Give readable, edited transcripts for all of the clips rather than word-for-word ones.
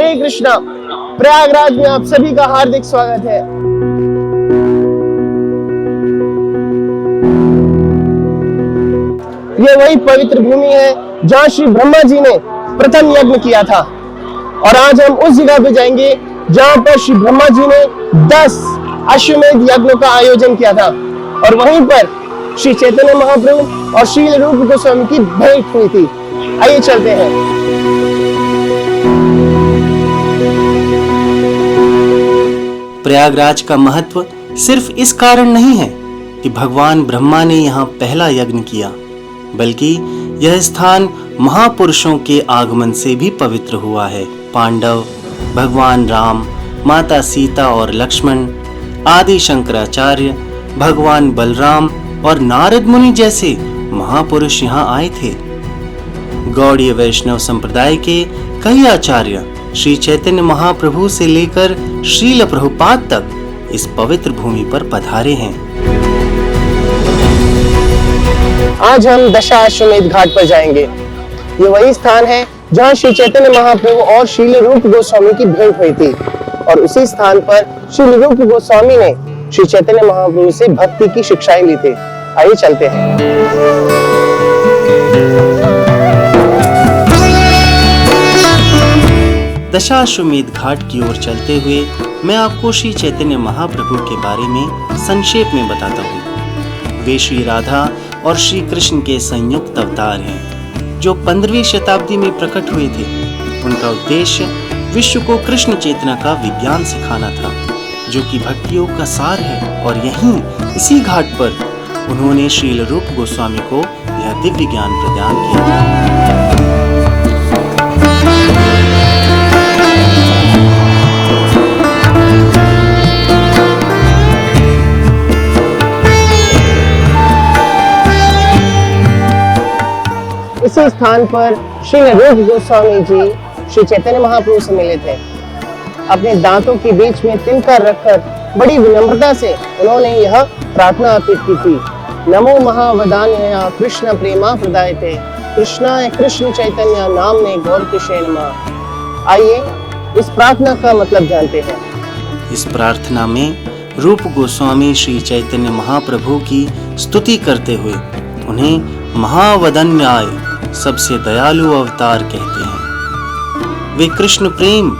हरे कृष्णा। प्रयागराज में आप सभी का हार्दिक स्वागत है। ये वही पवित्र भूमि है जहाँ श्री ब्रह्मा जी ने प्रथम यज्ञ किया था, और आज हम उस जगह पे जाएंगे जहाँ पर श्री ब्रह्मा जी ने 10 अश्वमेध यज्ञों का आयोजन किया था, और वहीं पर श्री चैतन्य महाप्रभु और श्री रूप गोस्वामी की भेंट हुई थी। आइए चलते हैं। प्रयागराज का महत्व सिर्फ इस कारण नहीं है कि भगवान ब्रह्मा ने यहाँ पहला यज्ञ किया, बल्कि यह स्थान महापुरुषों के आगमन से भी पवित्र हुआ है। पांडव, भगवान राम, माता सीता और लक्ष्मण, आदि शंकराचार्य, भगवान बलराम और नारद मुनि जैसे महापुरुष यहाँ आए थे। गौड़ीय वैष्णव संप्रदाय के कई आचार्य श्री चैतन्य महाप्रभु से लेकर श्रील प्रभुपाद तक इस पवित्र भूमि पर पधारे हैं। आज हम दशाश्वमेध घाट पर जाएंगे। ये वही स्थान है जहाँ श्री चैतन्य महाप्रभु और श्रील रूप गोस्वामी की भेंट हुई थी, और उसी स्थान पर श्रील रूप गोस्वामी ने श्री चैतन्य महाप्रभु से भक्ति की शिक्षाएं ली थी। आइए चलते हैं। दशाश्वमेध घाट की ओर चलते हुए मैं आपको श्री चैतन्य महाप्रभु के बारे में संक्षेप में बताता हूँ। वे श्री राधा और श्री कृष्ण के संयुक्त अवतार हैं, जो 15वीं शताब्दी में प्रकट हुए थे। उनका उद्देश्य विश्व को कृष्ण चेतना का विज्ञान सिखाना था, जो कि भक्ति योग का सार है। और यहीं इसी घाट पर उन्होंने श्रील रूप गोस्वामी को यह दिव्य ज्ञान प्रदान किया। इसी स्थान पर श्री रूप गोस्वामी जी श्री चैतन्य महाप्रभु से मिले थे। अपने दांतों के बीच में तिनका रखकर बड़ी विनम्रता से उन्होंने यह प्रार्थना अर्पित की थी, नमो महावदान्य कृष्ण प्रेमा प्रदायते कृष्णाय कृष्ण चैतन्य नामने गौर कृष्ण नमः। आइए इस प्रार्थना का मतलब जानते हैं। इस प्रार्थना में रूप गोस्वामी श्री चैतन्य महाप्रभु की स्तुति करते हुए उन्हें महावदन्याय, सबसे दयालु अवतार कहते हैं। वे कृष्ण प्रेम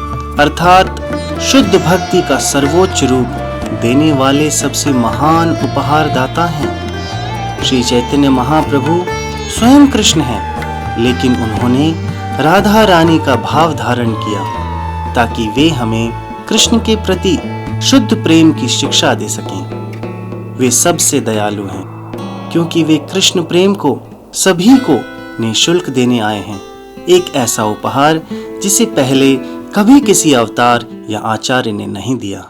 अर्थात शुद्ध भक्ति का सर्वोच्च रूप देने वाले सबसे महान उपहार दाता हैं। श्री चैतन्य महाप्रभु स्वयं कृष्ण हैं, लेकिन उन्होंने राधा रानी का भाव धारण किया ताकि वे हमें कृष्ण के प्रति शुद्ध प्रेम की शिक्षा दे सकें। वे सबसे दयालु हैं क्योंकि वे कृष्ण प्रेम को सभी को निःशुल्क देने आए हैं, एक ऐसा उपहार जिसे पहले कभी किसी अवतार या आचार्य ने नहीं दिया।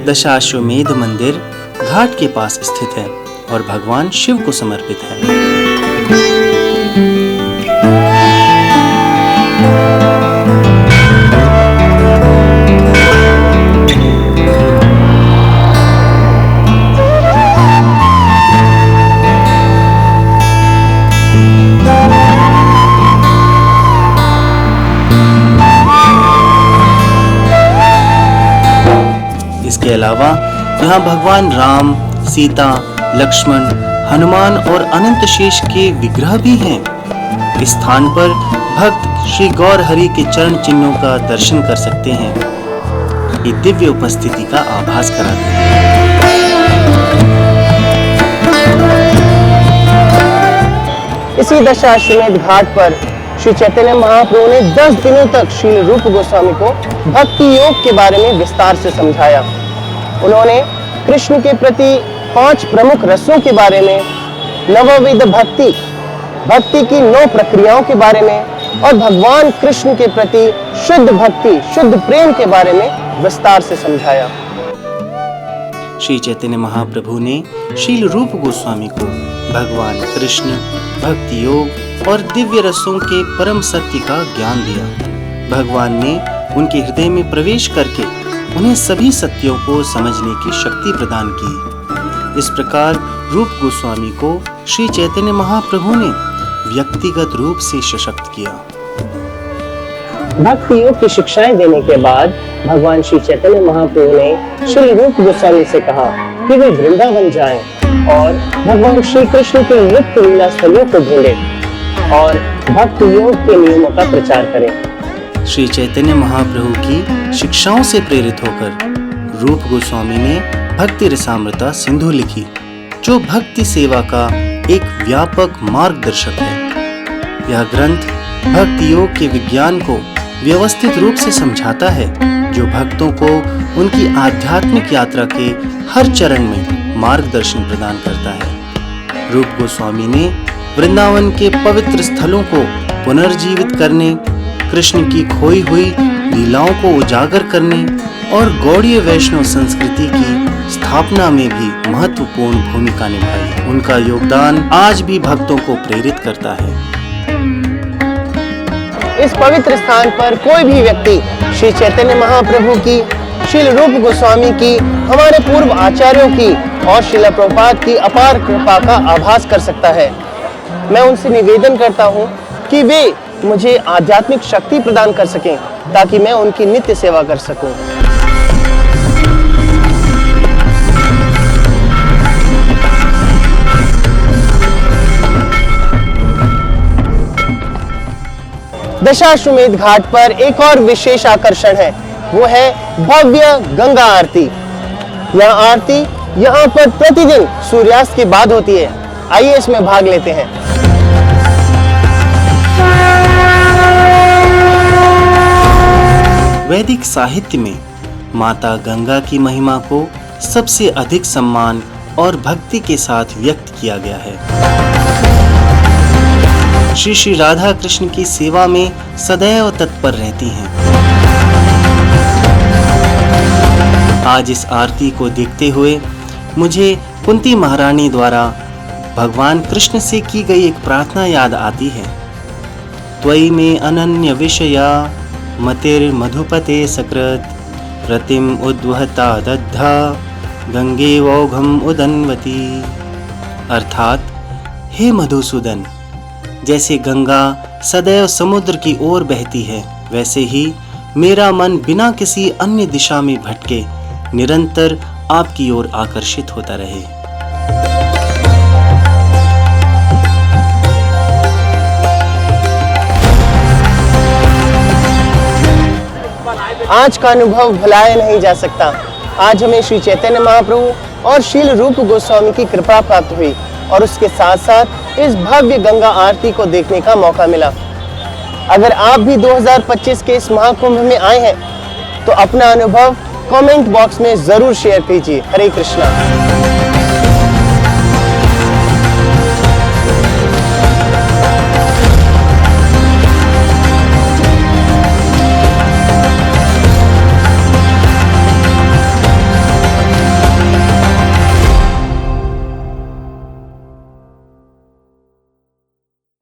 दशाश्वमेध मंदिर घाट के पास स्थित है और भगवान शिव को समर्पित है। इसके अलावा यहाँ भगवान राम, सीता, लक्ष्मण, हनुमान और अनंत शेष के विग्रह भी हैं। इस स्थान पर भक्त श्री गौर हरि के चरण चिन्हों का दर्शन कर सकते हैं। ये दिव्य उपस्थिति का आभास कराते हैं। इसी दशाश्वमेध घाट पर श्री चैतन्य महाप्रभु ने 10 दिनों तक श्री रूप गोस्वामी को भक्ति योग के बारे में विस्तार से समझाया। उन्होंने कृष्ण के प्रति 5 प्रमुख रसों के बारे में, नवविध भक्ति की 9 प्रक्रियाओं के बारे में और भगवान कृष्ण के प्रति शुद्ध भक्ति, शुद्ध प्रेम के बारे में विस्तार से समझाया। श्री चैतन्य महाप्रभु ने श्रील रूप गोस्वामी को भगवान कृष्ण, भक्ति योग और दिव्य रसों के परम सत्य का ज्ञान दिया। भगवान ने उनके हृदय में प्रवेश करके उन्हें सभी सत्यों को समझने की शक्ति प्रदान की। इस प्रकार रूप गोस्वामी को श्री चैतन्य महाप्रभु ने व्यक्तिगत रूप से सशक्त किया। भक्ति योग की शिक्षाएं देने के बाद भगवान श्री चैतन्य महाप्रभु ने श्री रूप गोस्वामी से कहा कि वे वृंदावन जाएं और भगवान श्री कृष्ण के नित्य लीला स्थलों को ढूंढें और भक्ति योग के नियमों का प्रचार करें। श्री चैतन्य महाप्रभु की शिक्षाओं से प्रेरित होकर रूप गोस्वामी ने भक्ति रसामृता सिंधु लिखी, जो भक्ति सेवा का एक व्यापक मार्गदर्शक है। यह ग्रंथ भक्ति योग के विज्ञान को व्यवस्थित रूप से समझाता है, जो भक्तों को उनकी आध्यात्मिक यात्रा के हर चरण में मार्गदर्शन प्रदान करता है। रूप गोस्वामी ने वृंदावन के पवित्र स्थलों को पुनर्जीवित करने, कृष्ण की खोई हुई लीलाओं को उजागर करने और गौड़ीय वैष्णव संस्कृति की स्थापना में भी महत्वपूर्ण भूमिका निभाई। उनका योगदान आज भी भक्तों को प्रेरित करता है। इस पवित्र स्थान पर कोई भी व्यक्ति श्री चैतन्य महाप्रभु की, श्री रूप गोस्वामी की, हमारे पूर्व आचार्यों की और श्रील प्रभुपाद की अपार कृपा का आभास कर सकता है। मैं उनसे निवेदन करता हूँ कि वे मुझे आध्यात्मिक शक्ति प्रदान कर सकें ताकि मैं उनकी नित्य सेवा कर सकूं। दशाश्वमेध घाट पर एक और विशेष आकर्षण है, वो है भव्य गंगा आरती। यह आरती यहाँ पर प्रतिदिन सूर्यास्त के बाद होती है। आइए इसमें भाग लेते हैं। वैदिक साहित्य में माता गंगा की महिमा को सबसे अधिक सम्मान और भक्ति के साथ व्यक्त किया गया है। श्री राधा कृष्ण की सेवा में सदैव तत्पर रहती हैं। आज इस आरती को देखते हुए मुझे कुंती महारानी द्वारा भगवान कृष्ण से की गई एक प्रार्थना याद आती है। त्वयि में अनन्य विषया मतिर मधुपते सकृत रतिम उद्वहता दद्धा गंगे वौघम उदन्वती। अर्थात, हे मधुसूदन, जैसे गंगा सदैव समुद्र की ओर बहती है, वैसे ही मेरा मन बिना किसी अन्य दिशा में भटके निरंतर आपकी ओर आकर्षित होता रहे। आज का अनुभव भुलाया नहीं जा सकता। आज हमें श्री चैतन्य महाप्रभु और श्रील रूप गोस्वामी की कृपा प्राप्त हुई और उसके साथ साथ इस भव्य गंगा आरती को देखने का मौका मिला। अगर आप भी 2025 के इस महाकुंभ में आए हैं तो अपना अनुभव कमेंट बॉक्स में जरूर शेयर कीजिए। हरे कृष्णा।